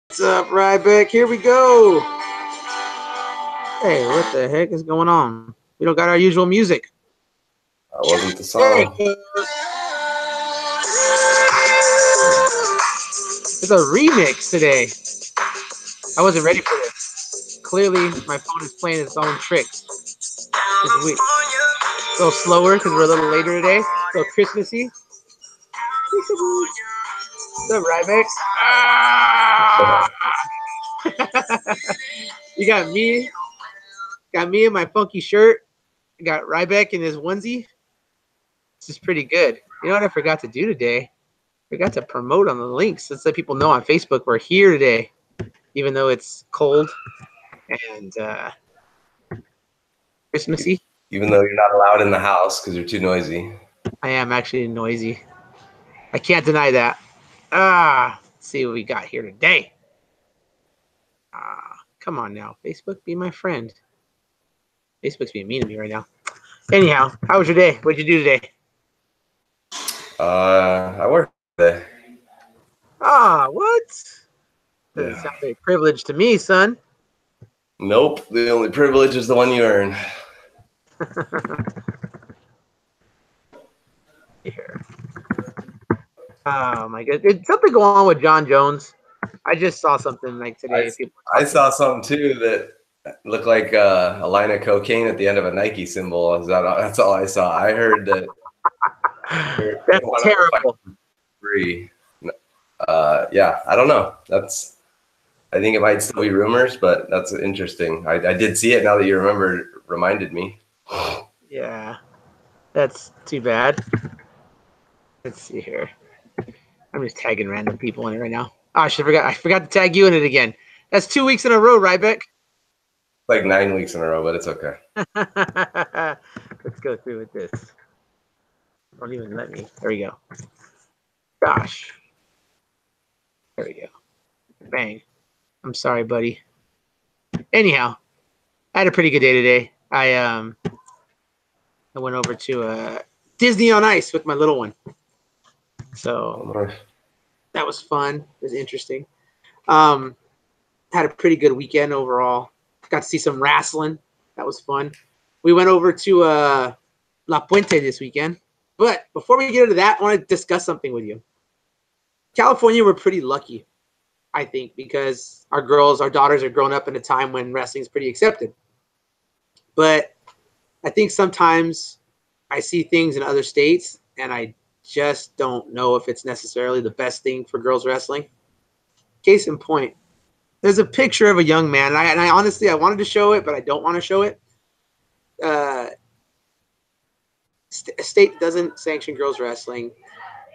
What's up, Ryback? Here we go. Hey, what the heck is going on? We don't got our usual music. That wasn't the There it song. goes. It's a remix today. I wasn't ready for this. Clearly, my phone is playing its own tricks. It's weird. A little slower because we're a little later today. A little Christmassy. What's up, Ryback? Ah! You got me in my funky shirt. I got Ryback in his onesie. This is pretty good. You know what I forgot to do today? I forgot to promote on the links. Let's let people know on Facebook we're here today, even though it's cold and Christmassy. Even though you're not allowed in the house because you're too noisy. I am actually noisy. I can't deny that. Let's see what we got here today. Come on now. Facebook, be my friend. Facebook's being mean to me right now. Anyhow, how was your day? What'd you do today? I work today. What? Doesn't Yeah. sound very privileged to me, son. Nope. The only privilege is the one you earn. Here. Oh my god. Did something go on with John Jones? I just saw something like today. I saw something too that looked like a line of cocaine at the end of a Nike symbol. That's all I saw. I heard that. That's terrible. Free. Yeah, I don't know. I think it might still be rumors, but that's interesting. I did see it now that you reminded me. Yeah, that's too bad. Let's see here. I'm just tagging random people in it right now. Oh, I forgot to tag you in it again. That's 2 weeks in a row, Ryback. Like 9 weeks in a row, but it's okay. Let's go through with this. Don't even let me. There we go. Gosh. There we go. Bang. I'm sorry, buddy. Anyhow, I had a pretty good day today. I went over to Disney on Ice with my little one. So that was fun. It was interesting. Had a pretty good weekend overall. Got to see some wrestling. That was fun. We went over to La Puente this weekend. But before we get into that, I want to discuss something with you. California, we're pretty lucky, I think, because our daughters are growing up in a time when wrestling is pretty accepted. But I think sometimes I see things in other states, and I just don't know if it's necessarily the best thing for girls wrestling. Case in point, there's a picture of a young man, and I honestly, I wanted to show it, but I don't want to show it. State doesn't sanction girls wrestling.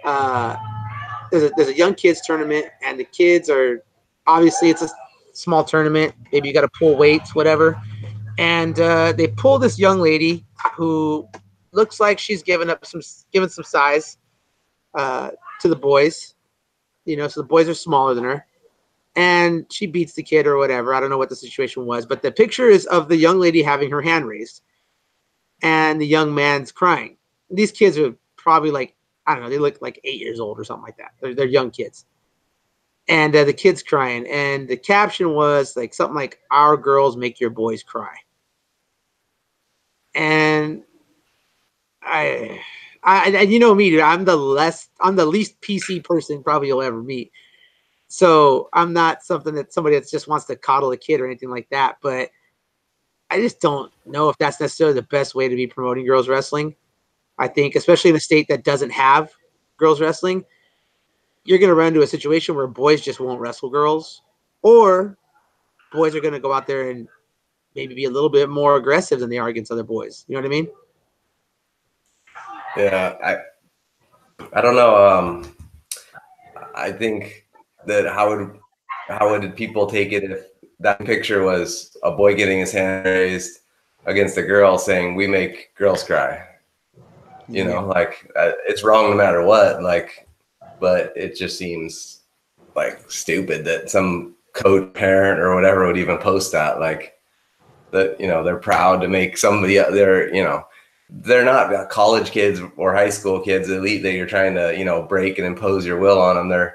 There's a young kids tournament, and the kids are obviously it's a small tournament. Maybe you got to pull weights, whatever. And they pull this young lady who looks like she's given some size to the boys. So the boys are smaller than her, and she beats the kid or whatever. I don't know what the situation was, but the picture is of the young lady having her hand raised, and the young man's crying. These kids are probably like, I don't know, they look like 8 years old or something like that. They're young kids. And the kid's crying. And the caption was like something like, "Our girls make your boys cry." And I you know me, dude, I'm the least PC person probably you'll ever meet. So I'm not somebody that just wants to coddle a kid or anything like that. But I just don't know if that's necessarily the best way to be promoting girls wrestling. I think, especially in a state that doesn't have girls wrestling, you're going to run into a situation where boys just won't wrestle girls, or boys are going to go out there and maybe be a little bit more aggressive than they are against other boys. You know what I mean? Yeah, I don't know. I think that how would people take it if that picture was a boy getting his hand raised against a girl saying, "We make girls cry"? Like it's wrong no matter what. Like, but it just seems like stupid that some coach, parent, or whatever would even post that. Like that, they're proud to make somebody. They're not college kids or high school kids elite that you're trying to break and impose your will on them.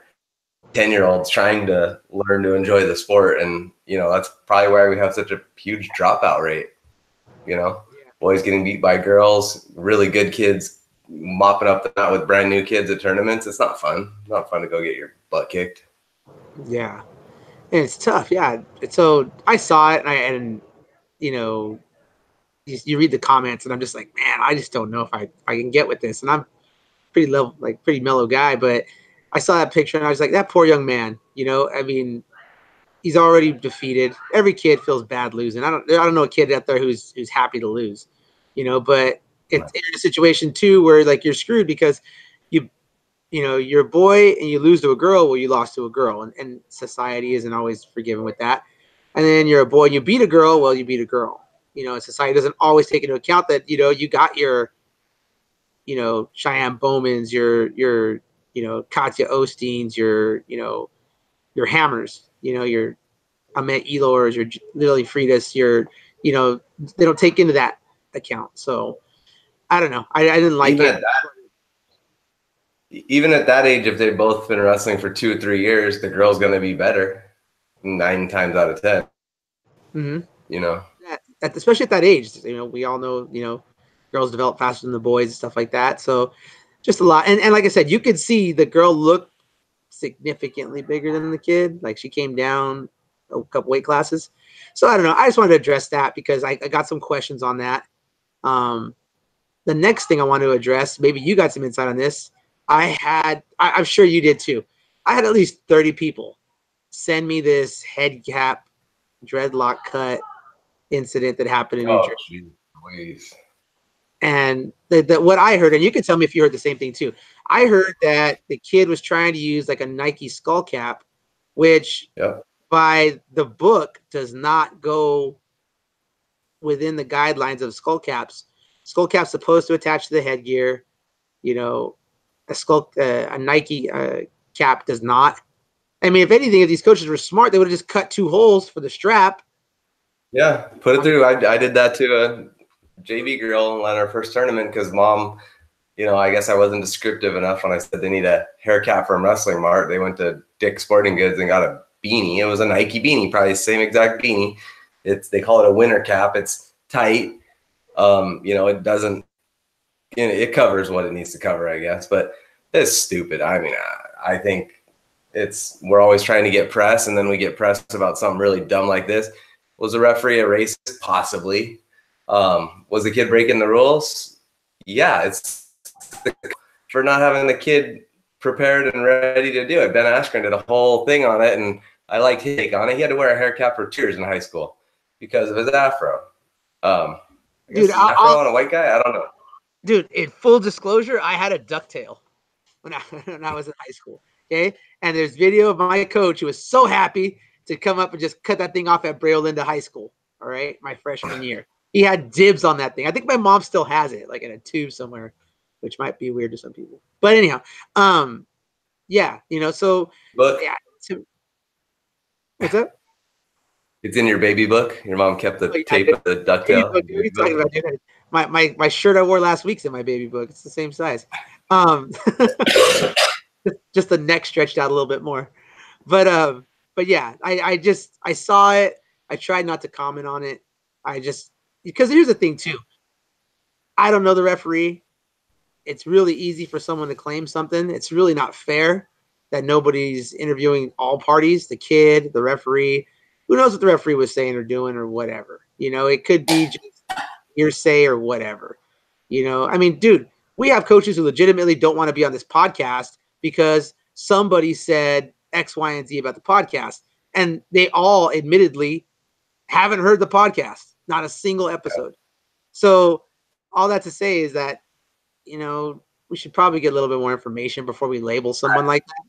10-year-olds trying to learn to enjoy the sport. And, that's probably why we have such a huge dropout rate. Boys getting beat by girls, really good kids mopping up the mat with brand new kids at tournaments. It's not fun. It's not fun to go get your butt kicked. Yeah. And it's tough. Yeah. So I saw it and you read the comments and I'm just like, man, I just don't know if I can get with this. And I'm pretty mellow guy, but I saw that picture and I was like, that poor young man, I mean, he's already defeated. Every kid feels bad losing. I don't know a kid out there who's happy to lose, but it's in a situation too where like you're screwed because you're a boy and you lose to a girl. Well, you lost to a girl, and society isn't always forgiving with that. And then you're a boy and you beat a girl. Well, you beat a girl. Society doesn't always take into account that you got your Cheyenne Bowman's, your Katya Osteen's, your Hammers, your Ahmet Elor's, your Lily Fridas, they don't take into that account. So I don't know. I didn't like it. Even at that age, if they've both been wrestling for 2 or 3 years, the girl's going to be better 9 times out of 10. Mm-hmm. Especially at that age, we all know, girls develop faster than the boys and stuff like that. So just a lot. And like I said, you could see the girl look significantly bigger than the kid. Like she came down a couple weight classes. So I don't know. I just wanted to address that because I got some questions on that. The next thing I want to address, maybe you got some insight on this. I'm sure you did too. I had at least 30 people send me this head cap dreadlock cut incident that happened in New Jersey. Please. And what I heard, and you can tell me if you heard the same thing too. I heard that the kid was trying to use like a Nike skull cap, which by the book does not go within the guidelines of skull caps. Skull cap's supposed to attach to the headgear. A Nike cap does not. I mean, if anything, if these coaches were smart, they would have just cut 2 holes for the strap. Yeah, put it through. I did that to a JV girl at our first tournament because mom, I guess I wasn't descriptive enough when I said they need a hair cap from Wrestling Mart. They went to Dick's Sporting Goods and got a beanie. It was a Nike beanie, probably the same exact beanie. They call it a winter cap. It's tight. It doesn't, it covers what it needs to cover, I guess, but it's stupid. I mean, I think we're always trying to get press, and then we get pressed about something really dumb like this. Was the referee a racist? Possibly. Was the kid breaking the rules? Yeah, it's for not having the kid prepared and ready to do it. Ben Askren did a whole thing on it, and I liked his take on it. He had to wear a hair cap for 2 years in high school because of his afro. Dude, afro on a white guy? I don't know. Dude, in full disclosure, I had a ducktail when I was in high school. Okay, and there's video of my coach who was so happy to come up and just cut that thing off at Brea Linda High School. All right, my freshman year, he had dibs on that thing. I think my mom still has it, like in a tube somewhere, which might be weird to some people. But anyhow, yeah, so book. Yeah. What's up? It's in your baby book. Your mom kept the tape of the ducktail. What are you talking about, dude? My shirt I wore last week's in my baby book. It's the same size. Just the neck stretched out a little bit more. But yeah, I saw it. I tried not to comment on it. Because here's the thing too. I don't know the referee. It's really easy for someone to claim something. It's really not fair that nobody's interviewing all parties, the kid, the referee. Who knows what the referee was saying or doing or whatever. It could be just hearsay or whatever. I mean, dude, we have coaches who legitimately don't want to be on this podcast because somebody said X, Y, and Z about the podcast. And they all admittedly haven't heard the podcast, not a single episode. So all that to say is that, we should probably get a little bit more information before we label someone like that.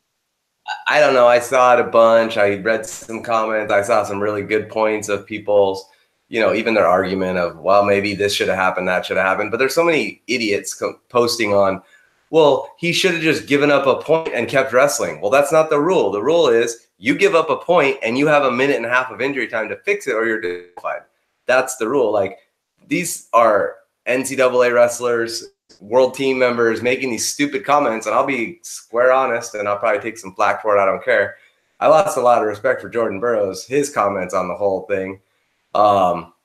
I don't know. I saw it a bunch. I read some comments. I saw some really good points of people's, even their argument of, well, maybe this should have happened, that should have happened. But there's so many idiots posting on, well, he should have just given up a point and kept wrestling. Well, that's not the rule. The rule is you give up a point and you have a minute and a half of injury time to fix it or you're disqualified. That's the rule. Like, these are NCAA wrestlers. world team members making these stupid comments, and I'll be square honest, and I'll probably take some flack for it. I don't care. I lost a lot of respect for Jordan Burroughs, his comments on the whole thing.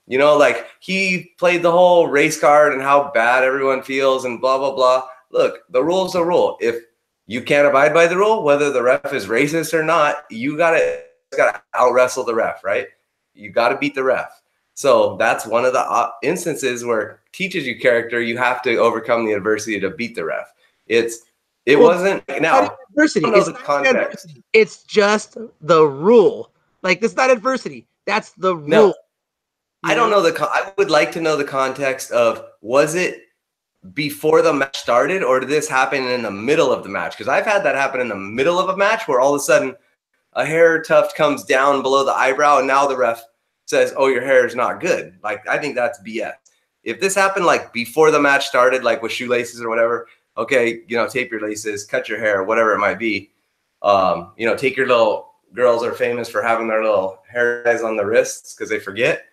You know, like he played the whole race card and how bad everyone feels and blah, blah, blah. Look, the rule's the rule. If you can't abide by the rule, whether the ref is racist or not, you gotta out wrestle the ref, right? You gotta beat the ref. So that's one of the instances where teaches you character. You have to overcome the adversity to beat the ref. It wasn't now. Adversity. It's not adversity. It's just the rule. Like, it's not adversity. That's the rule. No, I don't know I would like to know the context of, was it before the match started, or did this happen in the middle of the match? Because I've had that happen in the middle of a match where all of a sudden a hair tuft comes down below the eyebrow, and now the ref says, "Oh, your hair is not good." Like, I think that's BS. If this happened like before the match started, like with shoelaces or whatever, okay, you know, tape your laces, cut your hair, whatever it might be. You know, take your little, girls are famous for having their little hair ties on the wrists because they forget.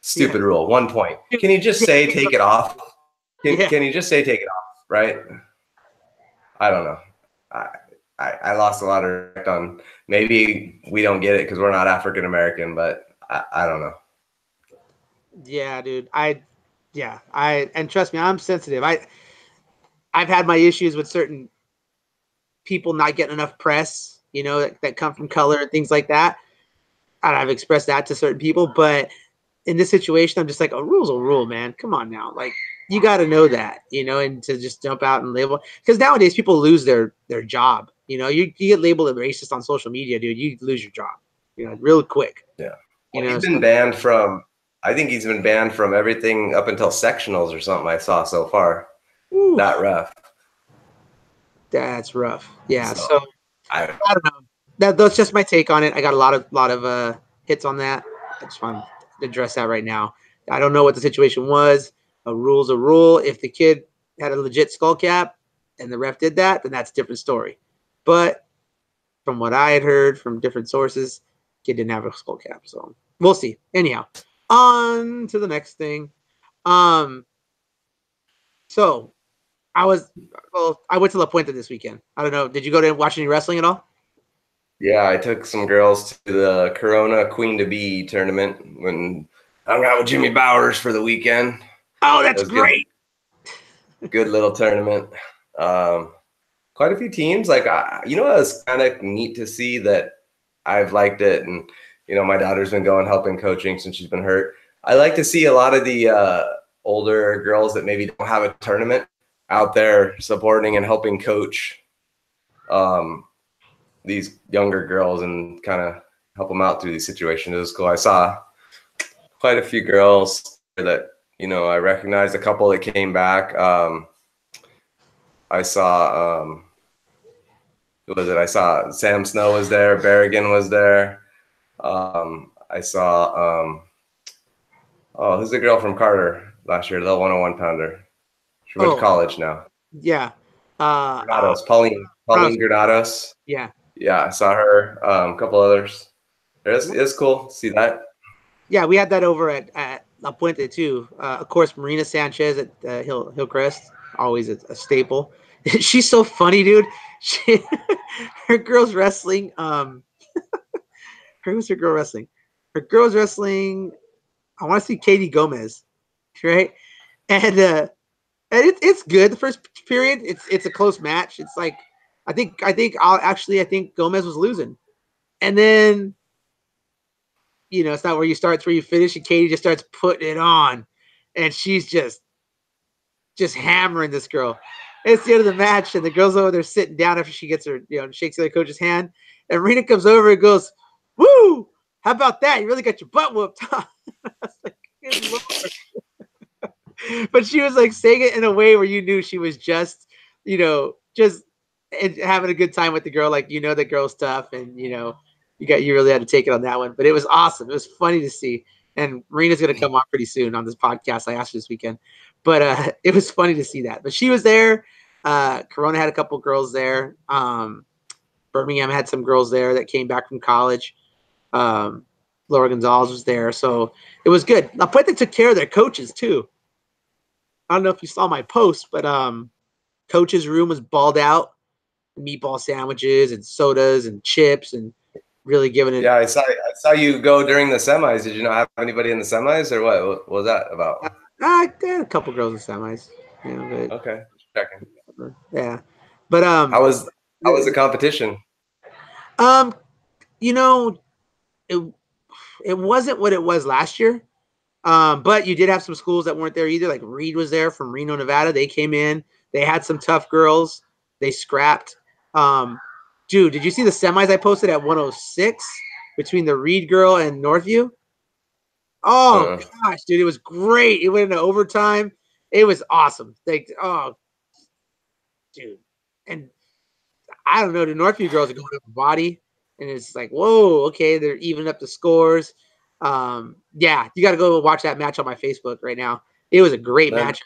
Stupid rule. 1 point. Can you just say take it off? Can you just say take it off? Right? I don't know. I lost a lot of respect on, maybe we don't get it because we're not African American, but I don't know. Yeah, dude. And trust me, I'm sensitive. I've had my issues with certain people not getting enough press, you know, that come from color and things like that. And I've expressed that to certain people, but in this situation, I'm just like, a rule's a rule, man. Come on now. Like, you got to know that, you know, and to just jump out and label, because nowadays people lose their job. You know, you get labeled a racist on social media, dude, you lose your job, you know, real quick. Yeah. Well, he's been banned from, I think he's been banned from everything up until sectionals or something I saw so far. Ooh. That rough. That's rough. Yeah. So I don't know. That's just my take on it. I got a lot of hits on that. I just want to address that right now. I don't know what the situation was. A rule's a rule. If the kid had a legit skull cap and the ref did that, then that's a different story. But from what I had heard from different sources, kid didn't have a skull cap. So we'll see. Anyhow, on to the next thing. So I went to La Puente this weekend. I don't know. Did you go to watch any wrestling at all? Yeah, I took some girls to the Corona Queen to Be tournament when I hung out with Jimmy Bowers for the weekend. Oh, that's great. Good little tournament. Quite a few teams. Like, you know, it was kind of neat to see that I've liked it. And, you know, my daughter's been helping coaching since she's been hurt. I like to see a lot of the older girls that maybe don't have a tournament out there supporting and helping coach these younger girls and kind of help them out through these situations. It was cool. I saw quite a few girls that, you know, I recognized, a couple that came back. I saw, who was it? I saw Sam Snow was there. Berrigan was there. I saw, who's the girl from Carter last year? The 101 pounder. She went to college now. Yeah. Granados, Pauline Granados. Yeah. Yeah, I saw her. A couple others. It's cool to see that. Yeah, we had that over at La Puente too. Of course, Marina Sanchez at Hillcrest, always a staple. She's so funny, dude. Her girls wrestling. Who's her girl wrestling? Her girls wrestling. I want to see Katie Gomez, right? And it's good. The first period, it's a close match. It's like I think Gomez was losing, and then, you know, it's not where you start, it's where you finish, and Katie just starts putting it on, and she's just hammering this girl. And it's the end of the match, and the girl's over there sitting down after she gets her, you know, shakes the other coach's hand, and Marina comes over and goes, "Woo! How about that? You really got your butt whooped." I was like, good Lord. But she was like saying it in a way where you knew she was just, you know, just having a good time with the girl. Like, you know, the girl's tough, and, you know, you really had to take it on that one. But it was awesome. It was funny to see. And Marina's going to come on pretty soon on this podcast. I asked her this weekend. But it was funny to see that. But she was there. Corona had a couple girls there. Birmingham had some girls there that came back from college. Laura Gonzalez was there. So it was good. La Puente took care of their coaches too. I don't know if you saw my post, but coach's room was balled out, meatball sandwiches and sodas and chips and really giving it. Yeah, I saw you go during the semis. Did you not have anybody in the semis, or what was that about? I had a couple girls in semis, Okay, just checking. but yeah, but How was the competition? um, you know, it it wasn't what it was last year. But you did have some schools that weren't there either. Like Reed was there from Reno, Nevada. They came in. They had some tough girls. They scrapped. Dude, did you see the semis I posted at 106 between the Reed girl and Northview? Oh Uh, gosh, dude, it was great. It went into overtime. It was awesome. Like, oh, dude, and I don't know. The Northview girls are going up the body, and it's like, whoa, okay, they're evening up the scores. Yeah, you got to go watch that match on my Facebook right now. It was a great then match.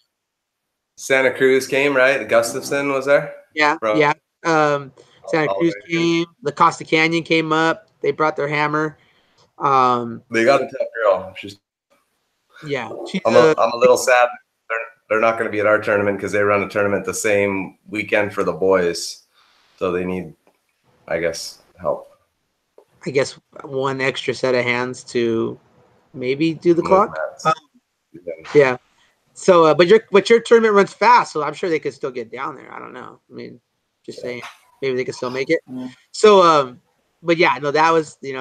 Santa Cruz came, right? Gustafson was there. Yeah, Bro, yeah. Santa all the Cruz way through. came. La Costa Canyon came up. They brought their hammer. They got a tough girl. Yeah, she's I'm a little sad. They're not going to be at our tournament because they run a tournament the same weekend for the boys, so they need, I guess, help. I guess one extra set of hands to maybe do the Move clock. mats. Yeah. So, but your tournament runs fast, so I'm sure they could still get down there. I don't know. I mean, just saying, maybe they could still make it. So, but yeah, no, that was the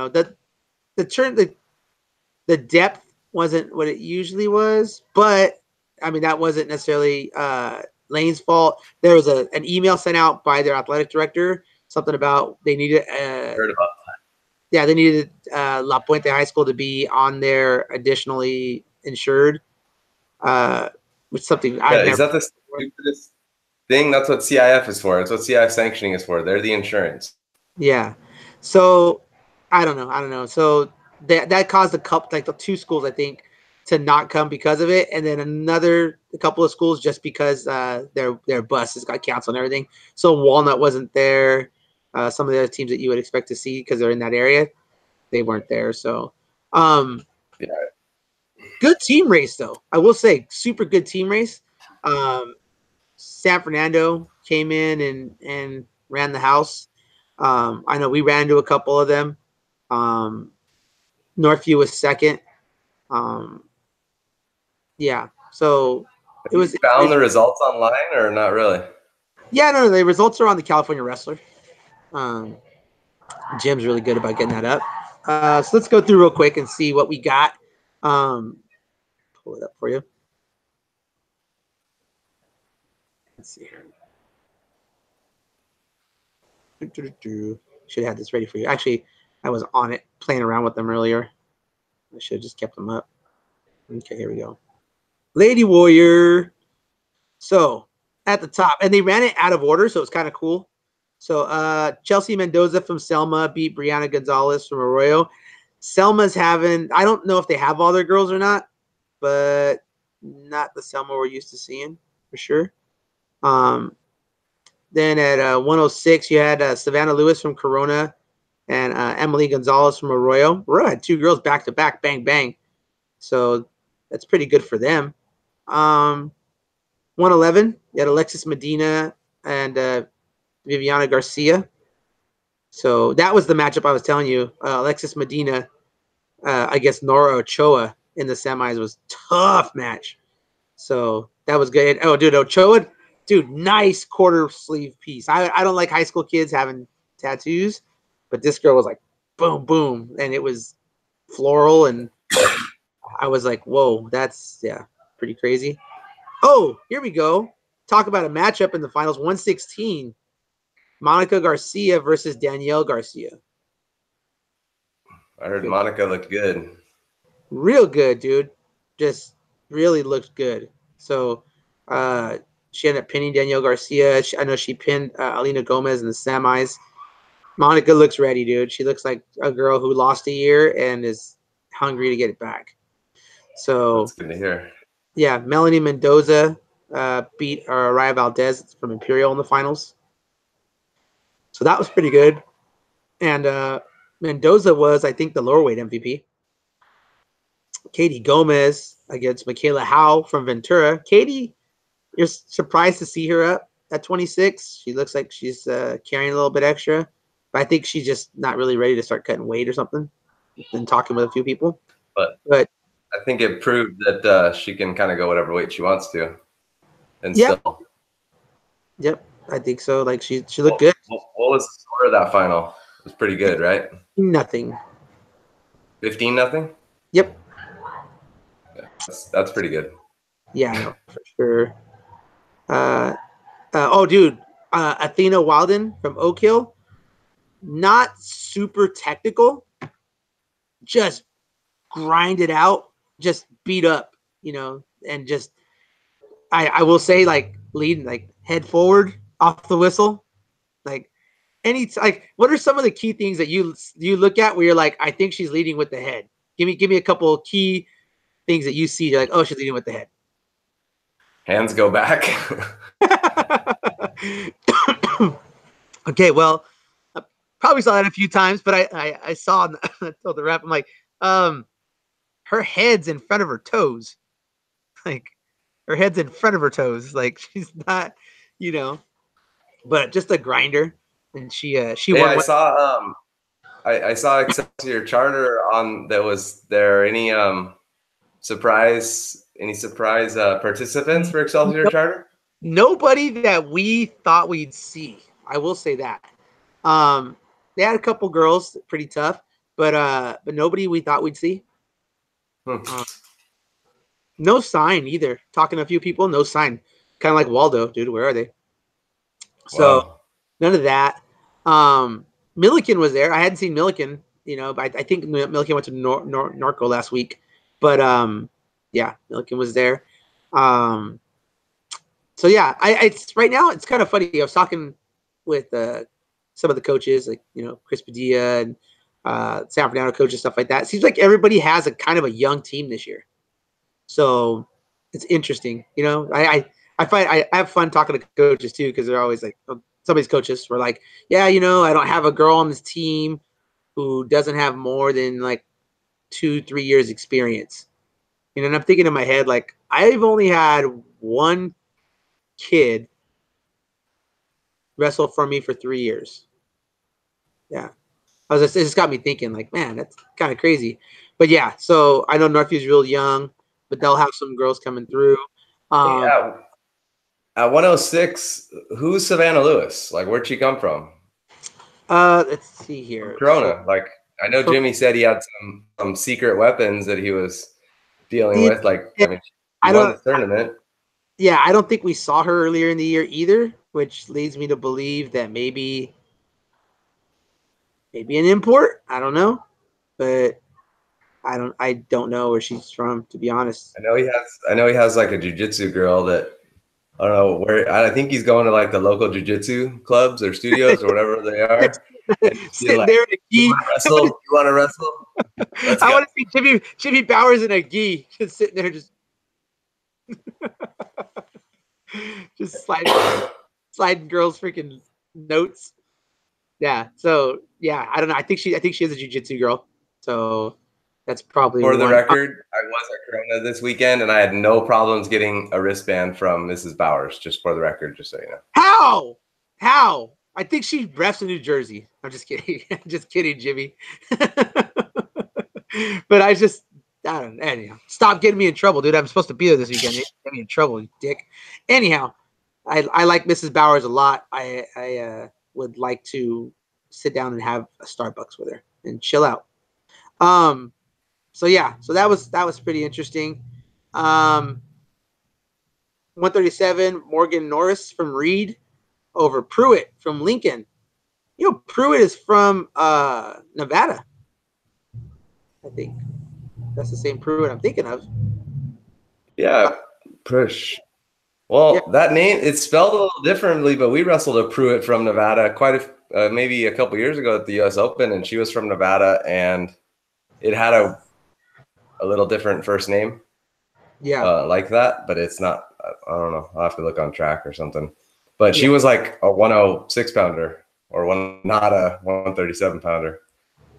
depth wasn't what it usually was, but I mean that wasn't necessarily Lane's fault. There was an email sent out by their athletic director, something about they needed. Heard about Yeah, they needed La Puente High School to be on there additionally insured. Which something that. Yeah, I've is never. that the stupidest thing? That's what CIF is for. It's what CIF sanctioning is for. They're the insurance. Yeah. So I don't know. So that caused like the two schools I think to not come because of it, and then a couple of schools just because their buses got canceled and everything. So Walnut wasn't there. Some of the other teams that you would expect to see because they're in that area, they weren't there. So Yeah. good team race though. I will say super good team race. San Fernando came in and ran the house. I know we ran into a couple of them. Northview was second. Yeah, so Have it you was. found the results online or not really? Yeah, no, the results are on the California Wrestler. Um, Jim's really good about getting that up. So let's go through real quick and see what we got. Pull it up for you. Let's see here. Should have had this ready for you. Actually, I was on it playing around with them earlier. I should have just kept them up. Okay, here we go. Lady Warrior. So at the top, and they ran it out of order, so it's kind of cool. So Chelsea Mendoza from Selma beat Brianna Gonzalez from Arroyo. Selma's having, I don't know if they have all their girls or not, but not the Selma we're used to seeing for sure. Then at 106, you had Savannah Lewis from Corona and Emily Gonzalez from Arroyo. Arroyo had two girls back to back, bang, bang. So that's pretty good for them. 111, you had Alexis Medina and Viviana Garcia. So that was the matchup I was telling you. Alexis Medina, I guess Nora Ochoa in the semis was tough match. So that was good. Oh, dude, Ochoa, dude, nice quarter sleeve piece. I don't like high school kids having tattoos, but this girl was like boom, boom, and it was floral, and I was like, whoa, that's pretty crazy. Oh, here we go. Talk about a matchup in the finals. 116, Monica Garcia versus Danielle Garcia. I heard Good. Monica looked good. Real good, dude. Just really looked good. So she ended up pinning Danielle Garcia. I know she pinned Alina Gomez in the semis. Monica looks ready, dude. She looks like a girl who lost a year and is hungry to get it back. So That's good to hear. yeah, Melanie Mendoza beat Raya Valdez from Imperial in the finals. So that was pretty good. And Mendoza was, I think, the lower weight MVP. Katie Gomez against Michaela Howe from Ventura. Katie you're surprised to see her up at 26. She looks like she's carrying a little bit extra, but I think she's just not really ready to start cutting weight or something. And talking with a few people, but I think it proved that she can kind of go whatever weight she wants to, and still. Yep, I think so. Like she looked good. What was the score of that final? It was pretty good, right? Nothing. 15-0. Yep. Yeah, that's pretty good. Yeah, no, for sure. Oh, dude, Athena Wilden from Oak Hill, not super technical, just grind it out, just beat up, and just I will say like lead like head forward off the whistle, like what are some of the key things that you look at where you're like, I think she's leading with the head? Give me a couple of key things that you see. You're like, oh, she's leading with the head. Hands go back. Okay, well, I probably saw that a few times, but I saw I told the rep, I'm like, her head's in front of her toes. Like her head's in front of her toes. Like she's not, but just a grinder. And she won. I saw I saw Excelsior Charter on that. Was there any surprise participants for Excelsior Charter? Nobody that we thought we'd see. I will say that. They had a couple girls, pretty tough, but nobody we thought we'd see. No sign either. Talking to a few people, no sign. Kind of like Waldo, dude. Where are they? So none of that. Milliken was there. I hadn't seen Milliken, but I think Milliken went to Norco last week. But yeah, Milliken was there. So yeah, it's right now it's kind of funny. I was talking with some of the coaches, like Chris Padilla and San Fernando coaches, stuff like that. It seems like everybody has a kind of a young team this year. So it's interesting. I find I have fun talking to coaches too, because they're always like, some of these coaches were like, yeah, I don't have a girl on this team who doesn't have more than like 2-3 years experience. And I'm thinking in my head, like, I've only had one kid wrestle for me for 3 years. Yeah. It just got me thinking, like, man, that's kind of crazy. But yeah, so I know Northview's real young, but they'll have some girls coming through. At 106, who's Savannah Lewis? Like, where'd she come from? Let's see here. From Corona. So, like, I know Jimmy said he had some secret weapons that he was dealing with. Like, I mean, he won the tournament. Yeah, I don't think we saw her earlier in the year either, which leads me to believe that maybe an import. I don't know, but I don't know where she's from, to be honest. I know he has like a jiu-jitsu girl that I don't know where. I think he's going to like the local jiu-jitsu clubs or studios or whatever they are. Sitting like, there in a gi. You want to wrestle? I want to see Jimmy Bowers in a gi, just sitting there, just sliding girls' freaking notes. Yeah. So yeah, I don't know. I think she is a jiu-jitsu girl. So that's probably for the record. I was at Corona this weekend, and I had no problems getting a wristband from Mrs. Bowers. Just for the record, just so you know. How? I think she refs in New Jersey. I'm just kidding. Just kidding, Jimmy. But I don't know. Anyhow, stop getting me in trouble, dude. I'm supposed to be there this weekend. Get me in trouble, you dick. Anyhow, I like Mrs. Bowers a lot. I would like to sit down and have a Starbucks with her and chill out. So yeah, so that was pretty interesting. 137, Morgan Norris from Reed over Pruitt from Lincoln. Pruitt is from Nevada. I think that's the same Pruitt I'm thinking of. Yeah, Push. Well, yeah. That name, it's spelled a little differently, but we wrestled a Pruitt from Nevada maybe a couple years ago at the U.S. Open, and she was from Nevada, and it had a little different first name. Yeah. Like that, but it's not, I don't know. I'll have to look on track or something. But she was like a 106 pounder or not a 137 pounder.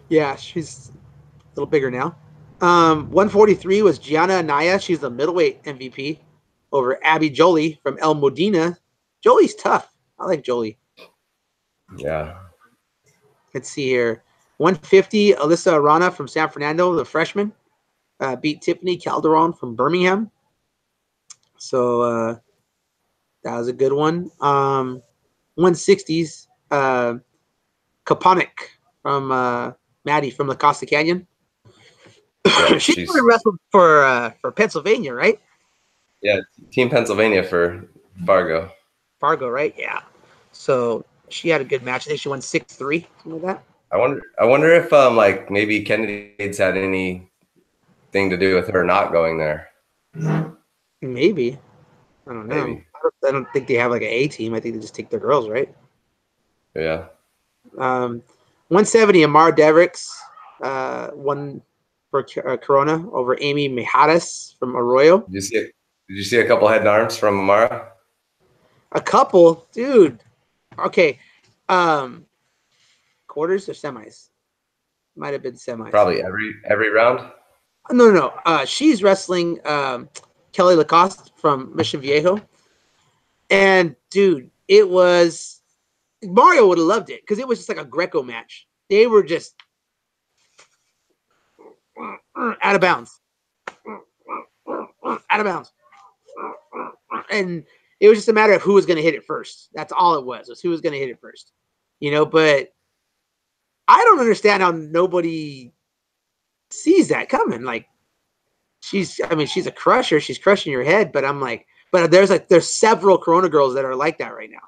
Yeah, she's a little bigger now. 143 was Gianna Anaya. She's the middleweight MVP over Abby Jolie from El Modena. Jolie's tough. I like Jolie. Yeah. Let's see here. 150, Alyssa Arana from San Fernando, the freshman, beat Tiffany Calderon from Birmingham. So that was a good one. 160s, Kaponik from Maddie from La Costa Canyon. Yeah, She's wrestled for Pennsylvania, right? Yeah, Team Pennsylvania for Fargo. Fargo, right? Yeah. So she had a good match. I think she won 6-3, something like that. I wonder if like maybe Kennedy's had anything to do with her not going there. Maybe. I don't know. Maybe. I don't think they have like an A team. I think they just take their girls, right? Yeah. 170, Amar Devricks won for Corona over Amy Mijares from Arroyo. Did you see a couple head and arms from Amara? A couple, dude. Okay. Quarters or semis? Might have been semis. Probably every round. No. She's wrestling Kelly Lacoste from Mission Viejo. And dude, it was Mario would have loved it because it was just like a Greco match. They were just out of bounds. Out of bounds. And it was just a matter of who was going to hit it first. That's all it was who was going to hit it first. You know, but I don't understand how nobody sees that coming. Like, she's a crusher. She's crushing your head. But I'm like, but there's several Corona girls that are like that right now.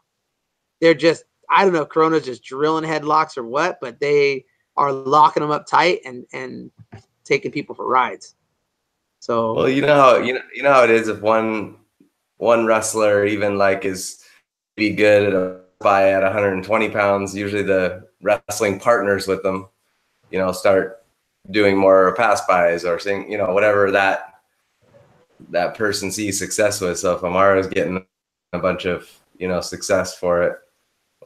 They're just, I don't know if Corona's just drilling headlocks or what, but they are locking them up tight and taking people for rides. So, well, you know how it is if one wrestler even like is be good at 120 pounds. Usually the wrestling partners with them, start doing more pass bys or saying, whatever that person sees success with. So if Amara's getting a bunch of success for it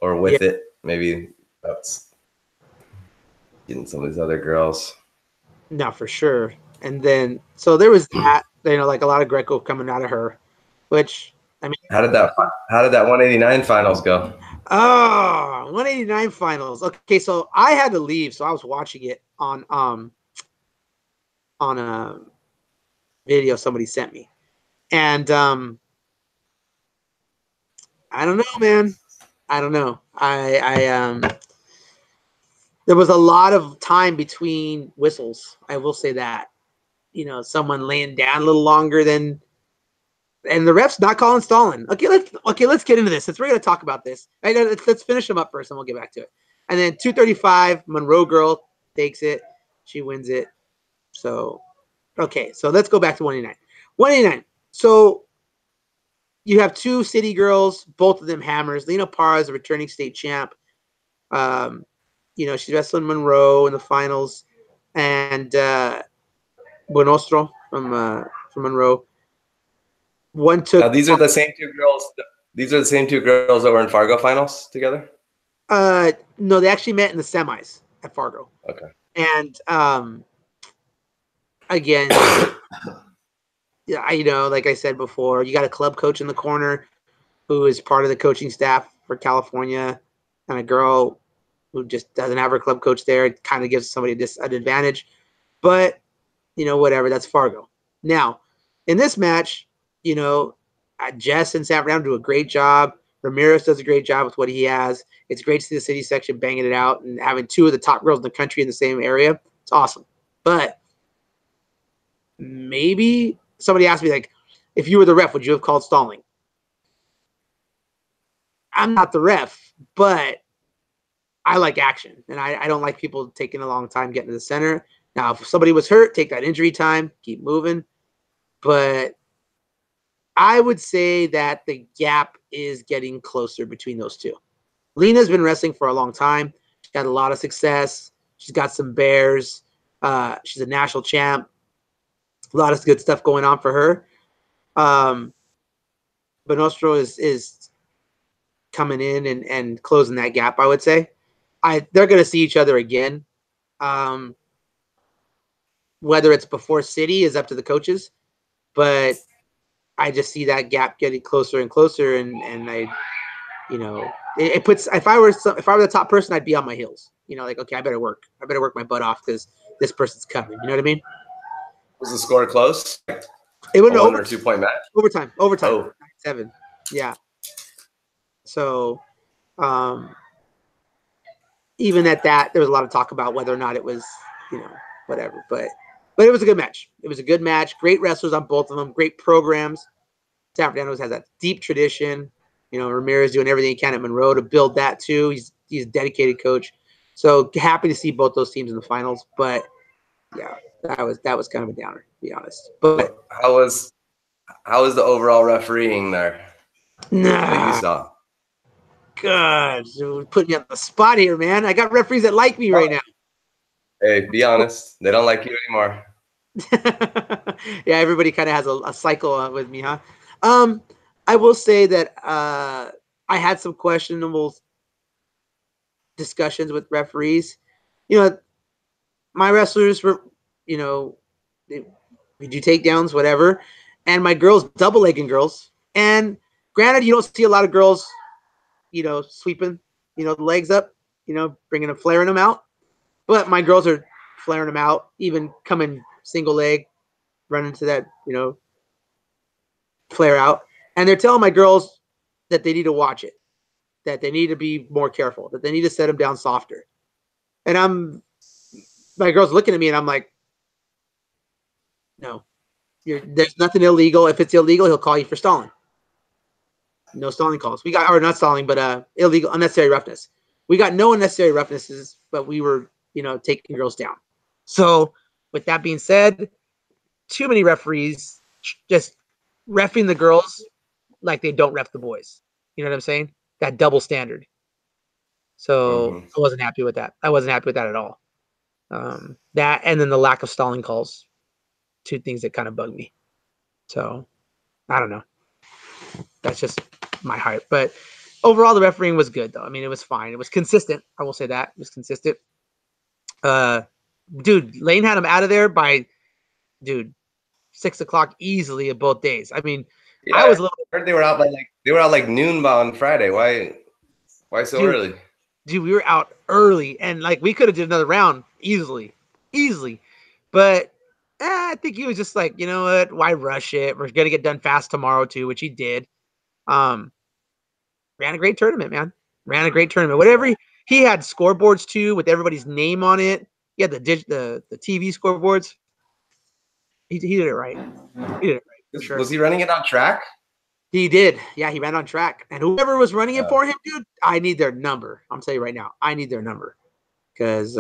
or with it, maybe that's getting some of these other girls. No, for sure. And then so there was that, like a lot of Greco coming out of her, which I mean, how did that 189 finals go? Oh, 189 finals. Okay, so I had to leave, so I was watching it on a video somebody sent me. And I don't know, man. I don't know. There was a lot of time between whistles. I will say that. Someone laying down a little longer than, and the ref's not calling stalling. Okay, let's get into this. Since we're gonna talk about this, let's finish them up first, and we'll get back to it. And then 235, Monroe girl takes it. She wins it. So, okay, so let's go back to 189. 189. So you have two city girls, both of them hammers. Lena Parra is a returning state champ. She's wrestling Monroe in the finals, and Buenostro from Monroe. Now these are the same two girls. These are the same two girls that were in Fargo finals together. No, they actually met in the semis at Fargo. Okay. And again, yeah, like I said before, you got a club coach in the corner who is part of the coaching staff for California, and a girl who just doesn't have her club coach there. It kind of gives somebody an advantage, but whatever. That's Fargo. Now, in this match, Jess and San Fernando do a great job. Ramirez does a great job with what he has. It's great to see the city section banging it out and having two of the top girls in the country in the same area. It's awesome. But maybe somebody asked me, like, if you were the ref, would you have called stalling? I'm not the ref, but I like action, and I don't like people taking a long time getting to the center. Now, if somebody was hurt, take that injury time, keep moving. But I would say that the gap is getting closer between those two. Lena's been wrestling for a long time. She's got a lot of success. She's got some bears. She's a national champ. A lot of good stuff going on for her. Bonostro is coming in and closing that gap, I would say. They're going to see each other again. Whether it's before City is up to the coaches, but I just see that gap getting closer and closer, and I, you know, it puts. If I were the top person, I'd be on my heels. You know, like, okay, I better work my butt off because this person's coming. You know what I mean? Was the score close? It went A 1 over or 2 point match? overtime. Oh. 9-7. Yeah. So, even at that, there was a lot of talk about whether or not it was, you know, whatever. But it was a good match. It was a good match. Great wrestlers on both of them. Great programs. San Fernando has that deep tradition. You know, Ramirez doing everything he can at Monroe to build that too. He's a dedicated coach. So happy to see both those teams in the finals. But yeah, that was kind of a downer, to be honest. But How was the overall refereeing there that you saw? God, putting me on the spot here, man. I got referees that like me right now. Hey, be honest. They don't like you anymore. Yeah, everybody kind of has a cycle with me, huh? I will say that I had some questionable discussions with referees. You know, my wrestlers were, you know, we do takedowns, whatever, and my girls double legging girls. And granted, you don't see a lot of girls, you know, sweeping, you know, the legs up, you know, bringing them, flaring them out. But my girls are flaring them out, even coming single leg, running to that, you know, flare out. And they're telling my girls that they need to watch it, that they need to be more careful, that they need to set them down softer. And my girl's looking at me and I'm like, no, there's nothing illegal. If it's illegal, he'll call you for stalling. No stalling calls. We got, or not stalling, but illegal, unnecessary roughness. We got no unnecessary roughnesses, but we were, you know, taking girls down. So with that being said, too many referees just reffing the girls like they don't ref the boys. You know what I'm saying? That double standard. So I wasn't happy with that. I wasn't happy with that at all. That and then the lack of stalling calls, two things that kind of bug me. So I don't know. That's just my heart. But overall, the refereeing was good, though. I mean, it was fine. It was consistent. I will say that it was consistent. Dude, Lane had him out of there by, 6 o'clock easily of both days. I mean, yeah, I was a little. I heard they were out like noon on Friday. Why so early? Dude, we were out early, and like we could have did another round easily. But I think he was just like, you know what? Why rush it? We're gonna get done fast tomorrow too, which he did. Ran a great tournament, man. Ran a great tournament. Whatever he had scoreboards too with everybody's name on it. He had the TV scoreboards. He did it right. He did it right for sure. Was he running it on track? He did. Yeah, he ran on track. And whoever was running it for him, dude, I need their number. I'm telling you right now, I need their number because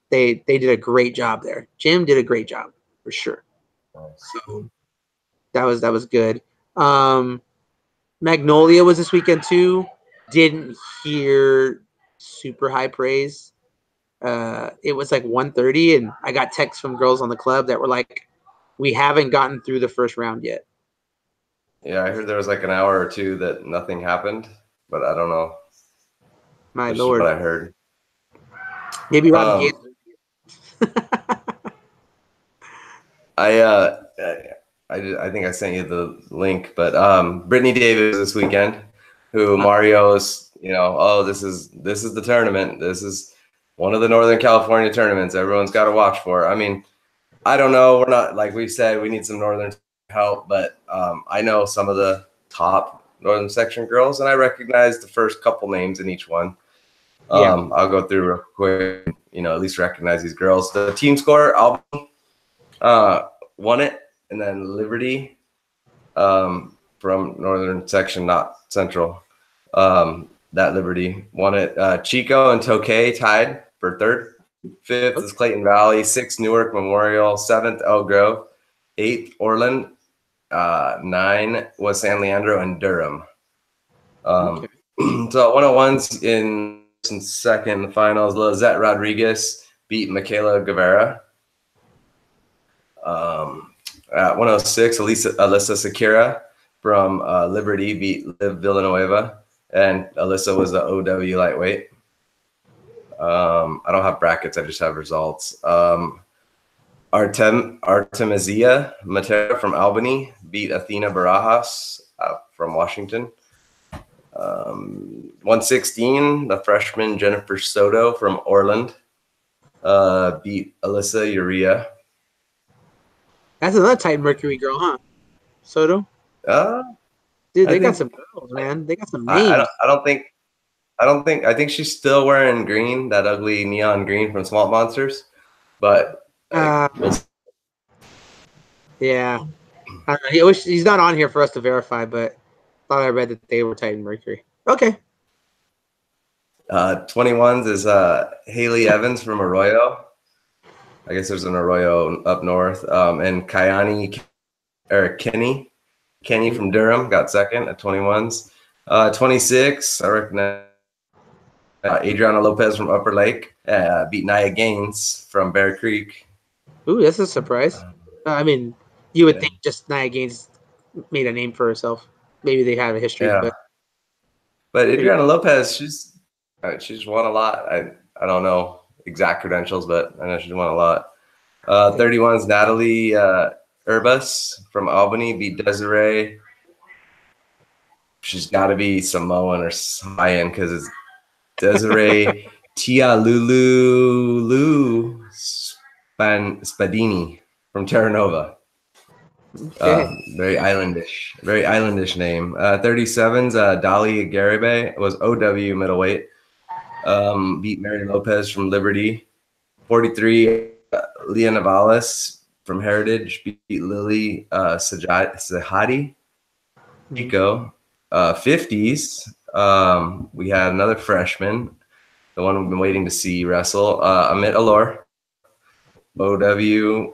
they did a great job there. Jim did a great job for sure. So that was good. Magnolia was this weekend too. Didn't hear super high praise. It was like 1:30, and I got texts from girls on the club that were like, "We haven't gotten through the first round yet." Yeah, I heard there was like an hour or two that nothing happened, but I don't know. My That's lord, what I heard. Maybe Robbie Gates. I think I sent you the link, but Brittany Davis this weekend, who Mario's, this is the tournament. This is one of the Northern California tournaments everyone's got to watch for. I mean, I don't know. We're not, like we said, we need some Northern help, but I know some of the top Northern section girls, and I recognize the first couple names in each one. I'll go through real quick, at least recognize these girls. The team score, Album won it, and then Liberty from Northern section, not Central. That Liberty won it. Chico and Tokay tied for third. Fifth is Clayton Valley. Sixth, Newark Memorial. Seventh, Elk Grove. Eighth, Orland. 9 was San Leandro and Durham. So 101s in second finals. Lizette Rodriguez beat Michaela Guevara. At 106, Alyssa Sakira from Liberty beat Liv Villanueva, and Alyssa was the OW lightweight. I don't have brackets, I just have results. Artemisia Matera from Albany beat Athena Barajas from Washington. 116, the freshman Jennifer Soto from Orland beat Alyssa Urea. That's another Titan Mercury girl, huh? Soto? Dude, they got some girls, man. They got some names. I think she's still wearing green, that ugly neon green from Swamp Monsters. But yeah. I don't know. He's not on here for us to verify, but I thought I read that they were Titan Mercury. Okay. 21s is Haley Evans from Arroyo. I guess there's an Arroyo up north. And Kenny from Durham got second at 21s. 26, I recognize Adriana Lopez from Upper Lake beat Nia Gaines from Bear Creek. Ooh, that's a surprise. I mean, you would think just Nia Gaines made a name for herself. Maybe they have a history, but Adriana Lopez, she's won a lot. I don't know exact credentials, but I know she's won a lot. 31's Natalie Urbas from Albany beat Desiree. She's got to be Samoan or Hawaiian because it's Desiree Tialulu Spadini from Terra Nova. Very islandish name. 37's Dali Garibe was OW middleweight. Beat Mary Lopez from Liberty. 43, Leah Navales from Heritage beat Lily Sahadi. Chico. 50s, we had another freshman, the one we've been waiting to see wrestle, Amit Alor, OW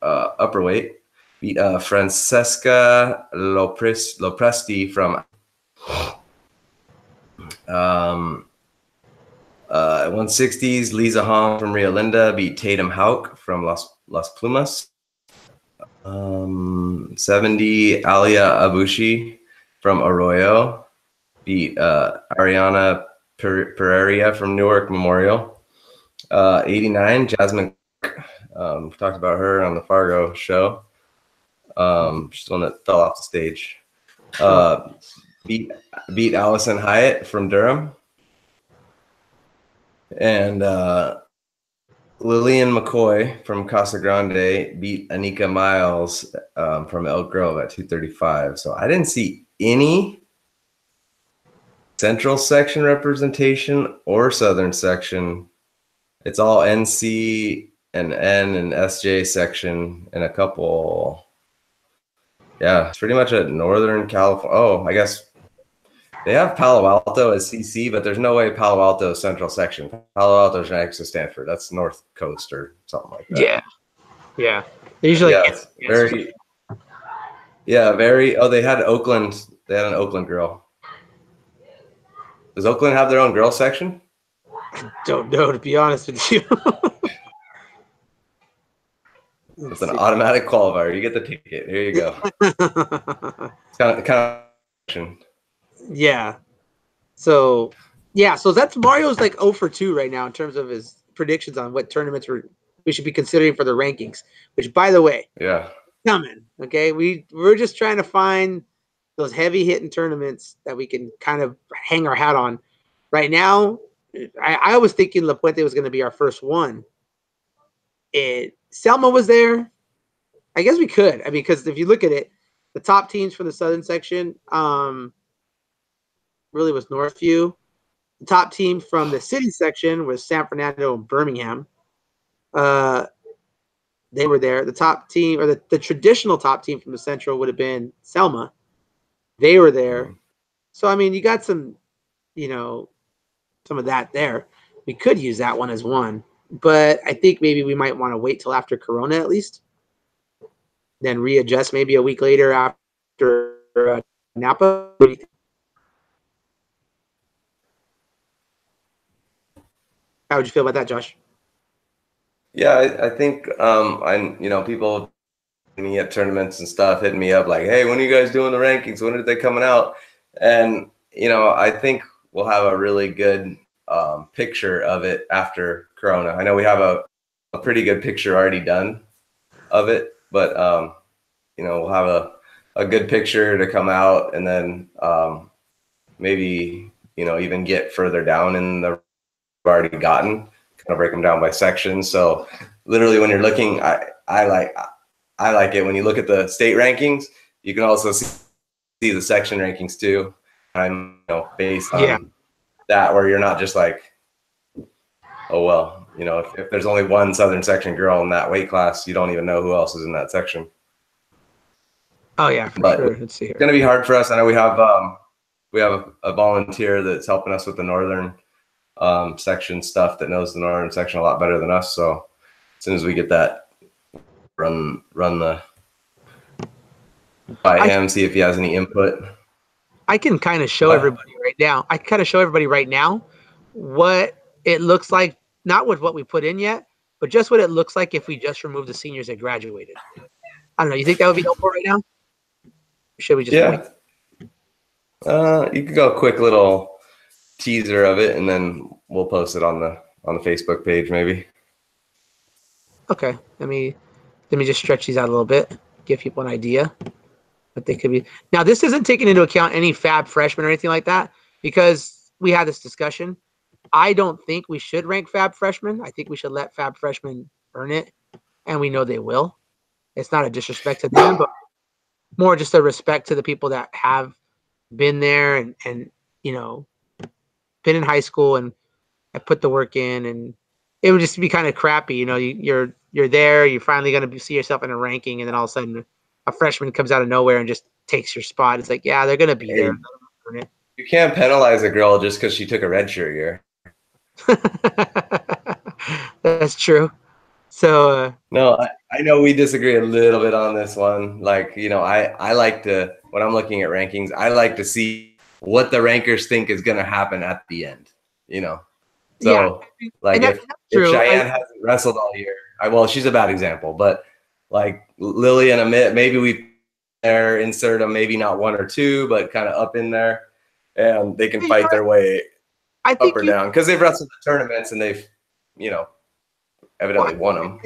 upperweight, beat Francesca Lopresti from 160s, Lisa Hong from Rio Linda beat Tatum Hauk from Las Plumas. 70, Alia Abushi from Arroyo beat Ariana Pereira from Newark Memorial. 89, Jasmine, talked about her on the Fargo show. She's the one that fell off the stage. Beat Allison Hyatt from Durham. And Lillian McCoy from Casa Grande beat Anika Miles from Elk Grove at 235. So I didn't see any central section representation or southern section. It's all NC and N and SJ section and a couple. Yeah, it's pretty much a Northern California. Oh, I guess they have Palo Alto as CC, but there's no way Palo Alto is central section. Palo Alto is next to Stanford. That's North Coast or something like that. Yeah. They usually very. Oh, they had Oakland. They had an Oakland girl. Does Oakland have their own girl section? I don't know, to be honest with you. It's an automatic qualifier. You get the ticket. Here you go. It's kind of. Yeah. So that's Mario's like 0 for 2 right now in terms of his predictions on what tournaments we should be considering for the rankings. Which, by the way, coming. Okay, we're just trying to find those heavy hitting tournaments that we can kind of hang our hat on. Right now, I was thinking La Puente was going to be our first one. Selma was there. I guess we could. I mean, because if you look at it, the top teams from the southern section really was Northview. The top team from the city section was San Fernando and Birmingham. They were there. The top team, or the traditional top team from the central, would have been Selma. They were there. So, I mean, you got some of that there. We could use that one as one. But I think maybe we might want to wait till after Corona at least. Then readjust maybe a week later after Napa. How would you feel about that, Josh? Yeah, I think people me at tournaments and stuff hitting me up like, hey, when are you guys doing the rankings? When are they coming out? And I think we'll have a really good picture of it after Corona. I know we have a pretty good picture already done of it, but we'll have a good picture to come out, and then maybe even get further down in the already gotten, kind of break them down by sections. So literally, when you're looking, I like it when you look at the state rankings. You can also see the section rankings too. I'm based on that, where you're not just like, oh well, if there's only one Southern section girl in that weight class, you don't even know who else is in that section. Oh yeah, for sure. Let's see here. It's gonna be hard for us. I know we have a volunteer that's helping us with the northern section stuff, that knows the northern section a lot better than us. So as soon as we get that, run the by him, see if he has any input. I can kind of show everybody right now. I kind of show everybody right now what it looks like, not with what we put in yet, but just what it looks like if we just remove the seniors that graduated. I don't know. You think that would be helpful right now? Or should we just wait? You could go a quick little teaser of it, and then we'll post it on the Facebook page, maybe. Okay. Let me just stretch these out a little bit, give people an idea what they could be. Now, this isn't taking into account any fab freshmen or anything like that, because we had this discussion. I don't think we should rank fab freshmen. I think we should let fab freshmen earn it, and we know they will. It's not a disrespect to them, but more just a respect to the people that have been there and been in high school and have put the work in. And it would just be kind of crappy. You're there, you're finally going to see yourself in a ranking, and then all of a sudden a freshman comes out of nowhere and just takes your spot. It's like, yeah, they're going to be there. You can't penalize a girl just because she took a redshirt year. That's true. So no, I know we disagree a little bit on this one. Like, I like to, when I'm looking at rankings, I like to see what the rankers think is going to happen at the end. So like if Cheyenne hasn't wrestled all year, well, she's a bad example, but like Lily and Amit, maybe we insert them, maybe not one or two, but kind of up in there, and they can fight their way up or down, because they've wrestled the tournaments and they've evidently won them.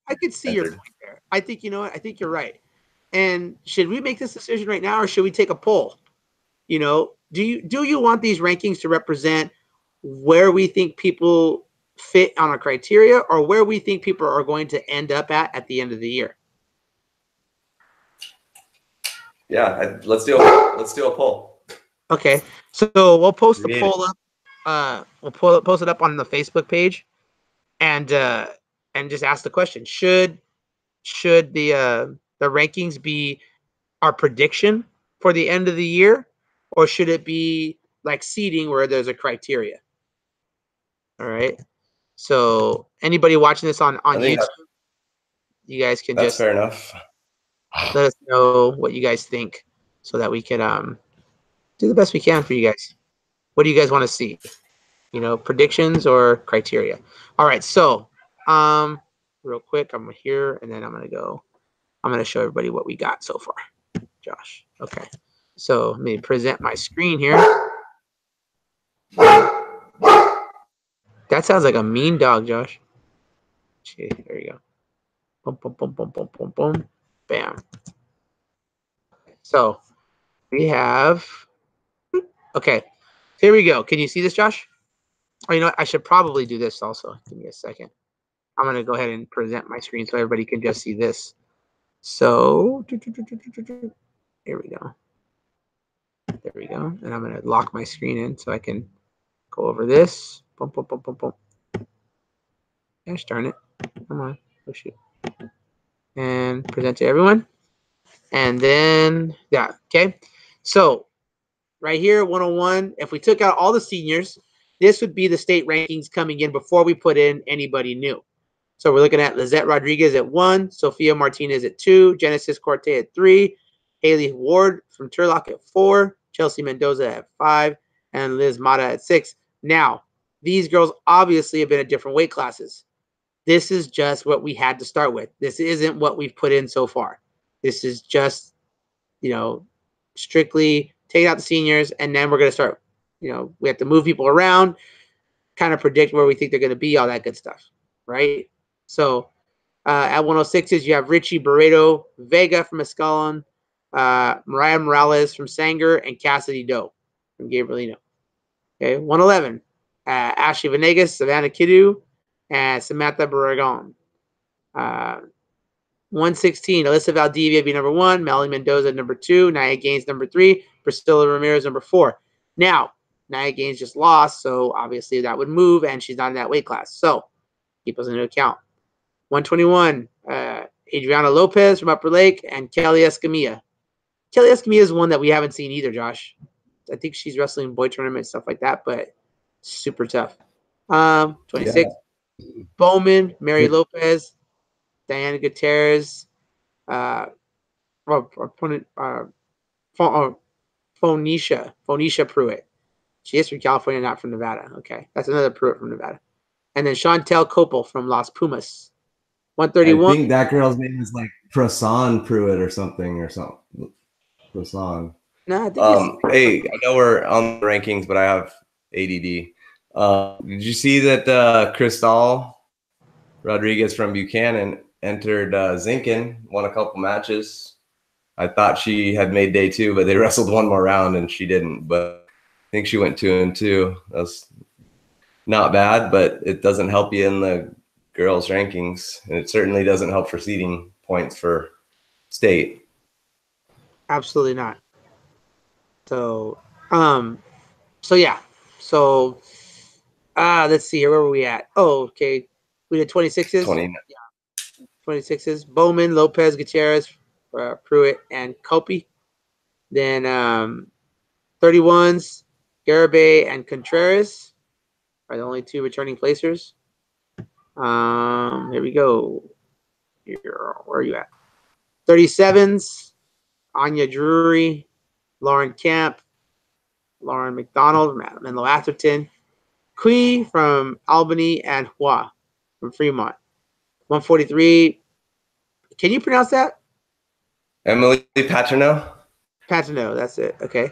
I could see your point there. I think I think you're right. And should we make this decision right now, or should we take a poll? Do you want these rankings to represent where we think people fit on a criteria, or where we think people are going to end up at the end of the year? Yeah, let's do a poll. Okay, so we'll post the poll up. We'll post it up on the Facebook page, and just ask the question: Should the rankings be our prediction for the end of the year, or should it be like seeding where there's a criteria? All right. So anybody watching this on YouTube, you guys can just fair enough. Let us know what you guys think, so that we can do the best we can for you guys. What do you guys want to see? Predictions or criteria? All right. So real quick, I'm here, and then I'm gonna show everybody what we got so far. Josh. Okay. So let me present my screen here. That sounds like a mean dog, Josh. Okay, there you go. Boom, boom, boom, boom, boom, boom, boom. Bam. So we have, okay, here we go. Can you see this, Josh? Or I should probably do this also. Give me a second. I'm going to go ahead and present my screen so everybody can just see this. So here we go. There we go. And I'm going to lock my screen in so I can go over this. Boom, boom, boom, boom, boom. Gosh darn it. Come on. Oh, shoot. And present to everyone. And then, yeah, okay. So right here, 101, if we took out all the seniors, this would be the state rankings coming in before we put in anybody new. So we're looking at Lizette Rodriguez at 1, Sophia Martinez at 2, Genesis Corte at 3, Haley Ward from Turlock at 4, Chelsea Mendoza at 5, and Liz Mata at 6. Now, these girls obviously have been at different weight classes. This is just what we had to start with. This isn't what we've put in so far. This is just, strictly taking out the seniors, and then we're going to start, we have to move people around, kind of predict where we think they're going to be, all that good stuff, right? So At 106s, you have Richie Barreto Vega from Escalon, Mariah Morales from Sanger, and Cassidy Doe from Gabrielino. Okay, 111, Ashley Venegas, Savannah Kiddu, and Samantha Barragon. 116, Alyssa Valdivia be number 1, Melanie Mendoza number 2, Nia Gaines number 3, Priscilla Ramirez number 4. Now, Nia Gaines just lost, so obviously that would move, and she's not in that weight class. So keep those into account. 121, Adriana Lopez from Upper Lake, and Kelly Escamilla. Kelly Escamilla is one that we haven't seen either, Josh. I think she's wrestling boy tournament, stuff like that, but super tough. 26, Bowman, Mary Lopez, Diana Gutierrez, Phoenicia Pruitt. She is from California, not from Nevada. Okay, that's another Pruitt from Nevada. And then Chantel Copel from Las Pumas. 131. I think that girl's name is like Prasan Pruitt or something. Prasan. No, I think hey, I know we're on the rankings, but I have ADD. Did you see that Cristal Rodriguez from Buchanan entered Zinkin, won a couple matches? I thought she had made day 2, but they wrestled one more round and she didn't. But I think she went 2-2. That's not bad, but it doesn't help you in the girls' rankings, and it certainly doesn't help for seeding points for state. Absolutely not. So, yeah. So, let's see here. Where were we at? Oh, okay. We did 26s. 29. Yeah. 26s. Bowman, Lopez, Gutierrez, Pruitt, and Kopi. Then 31s, Garibay and Contreras are the only 2 returning placers. Here we go. Here, where are you at? 37s, Anya Drury, Lauren Camp, Lauren McDonald, Menlo Atherton, Kui from Albany, and Hua from Fremont. 143. Can you pronounce that? Emily Paterno? Paterno, that's it. Okay.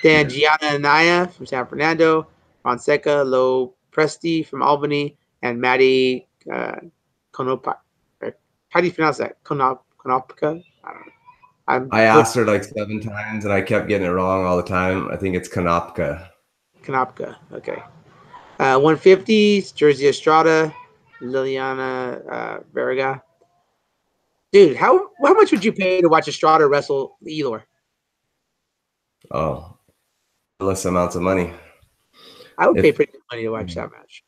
Then Gianna Anaya from San Fernando, Fonseca Lo Presti from Albany, and Maddie Konopa. How do you pronounce that? Konopka? I don't know. I asked her like 7 times and I kept getting it wrong all the time. I think it's Konopka. Konopka. Okay. 150s, Jersey Estrada, Liliana Verga. Dude, how much would you pay to watch Estrada wrestle Elor? Oh, endless amounts of money. I would pay pretty good money to watch that match.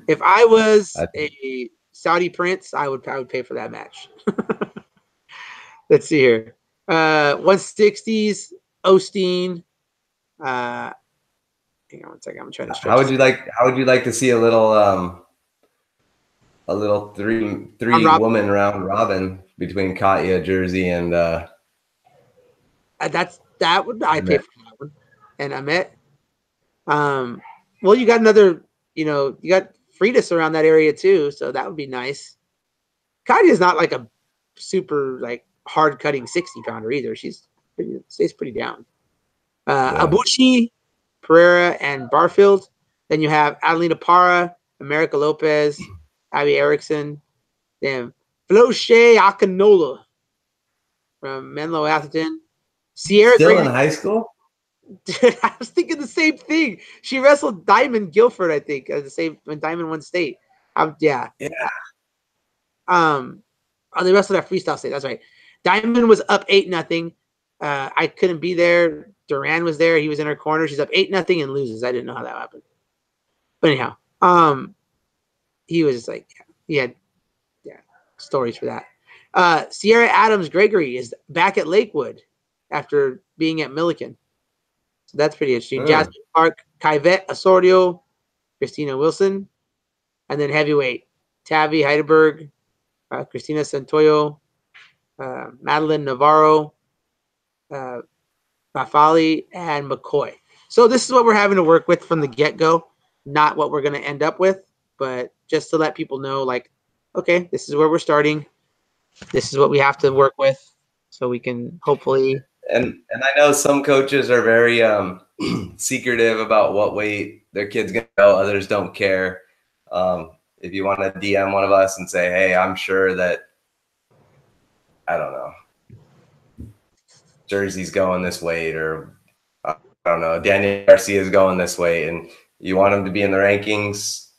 If I was a Saudi prince, I would pay for that match. Let's see here. 160s, Osteen. Hang on one second. I'm trying to stretch. How would you like to see a little three woman round robin between Katya, Jersey, and that would I pay for that one. And Ahmet. Well, you got another, you got Freitas around that area too, so that would be nice. Katya is not like a super like hard cutting 60-pounder either. Stays pretty down. Abushi, Pereira, and Barfield. Then you have Adelina Parra, America Lopez, Abby Erickson, then Floche Akinola from Menlo Atherton. Sierra still Gregory, in high school? Dude, I was thinking the same thing. She wrestled Diamond Guilford, I think, when Diamond won state. Yeah. They wrestled at Freestyle State. That's right. Diamond was up 8-0. I couldn't be there. Duran was there. He was in her corner. She's up 8-0 and loses. I didn't know how that happened. But anyhow, he was just like, he had stories for that. Sierra Adams Gregory is back at Lakewood after being at Milliken. So that's pretty interesting. Jasmine Park, Kyvette Osorio, Christina Wilson, and then heavyweight, Tavi Heidelberg, Christina Santoyo, Madeline Navarro, Bafali, and McCoy. So this is what we're having to work with from the get-go, not what we're going to end up with, but just to let people know, like, okay, this is where we're starting. This is what we have to work with, so we can hopefully. And I know some coaches are very secretive about what weight their kids gonna go. Others don't care. if you want to DM one of us and say, hey, I'm sure that, I don't know, Jersey's going this weight, or I don't know, Daniel Garcia's going this way, and you want him to be in the rankings,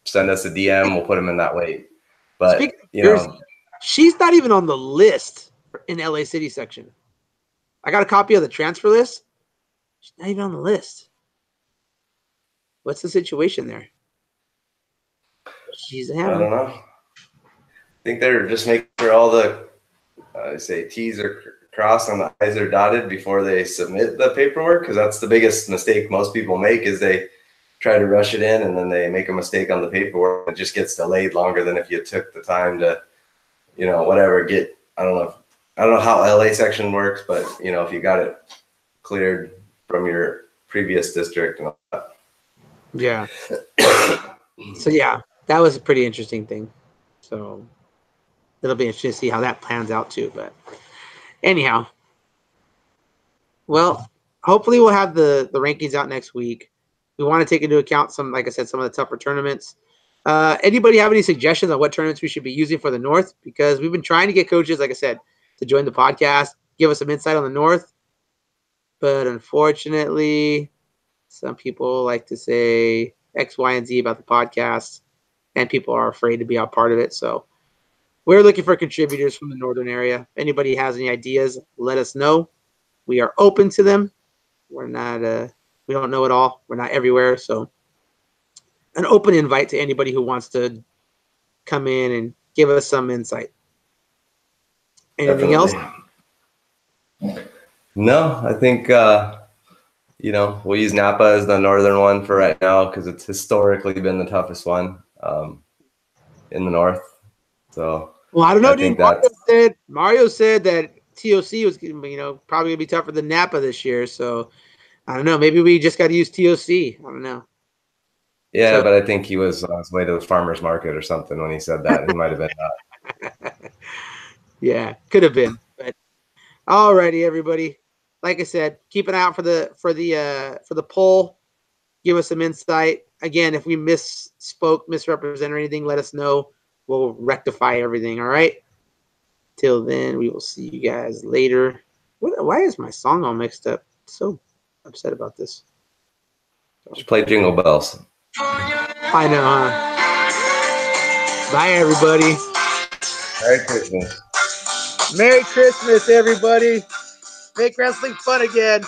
send us a DM. We'll put him in that weight. But, Speaking of you Jersey, know, she's not even on the list in LA City section. I got a copy of the transfer list. She's not even on the list. What's the situation there? She's a I hammer. don't know. I think they're just making sure all the T's are crossed and the I's are dotted before they submit the paperwork, because that's the biggest mistake most people make, is they try to rush it in and then they make a mistake on the paperwork. It just gets delayed longer than if you took the time to, you know, whatever, get, I don't know how LA section works, but, you know, if you got it cleared from your previous district and all that. Yeah. So, yeah, that was a pretty interesting thing. So it'll be interesting to see how that plans out too. But anyhow, well, hopefully we'll have the rankings out next week. We want to take into account some, like I said, some of the tougher tournaments. Anybody have any suggestions on what tournaments we should be using for the North? Because we've been trying to get coaches, like I said, to join the podcast, give us some insight on the North. But unfortunately, some people like to say X, Y, and Z about the podcast, and people are afraid to be a part of it. So we're looking for contributors from the northern area. If anybody has any ideas, let us know. We are open to them. We're not, we don't know it all. We're not everywhere. So an open invite to anybody who wants to come in and give us some insight. Anything Definitely. else? No, I think, you know, we'll use Napa as the northern one for right now because it's historically been the toughest one in the north. So, well, I don't know, I dude. think Mario said that TOC was, you know, probably gonna be tougher than Napa this year. So I don't know. Maybe we just got to use TOC. I don't know. yeah, So, but I think he was on his way to the farmer's market or something when he said that. He might have been. yeah, could have been. But alrighty, everybody. Like I said, keep an eye out for the poll. Give us some insight. Again, if we misspoke, misrepresented or anything, let us know. We'll rectify everything. All right. Till then, we will see you guys later. Why is my song all mixed up? So upset about this. Just play Jingle Bells. I know, huh? Bye, everybody. Merry Christmas. Merry Christmas, everybody. Make wrestling fun again.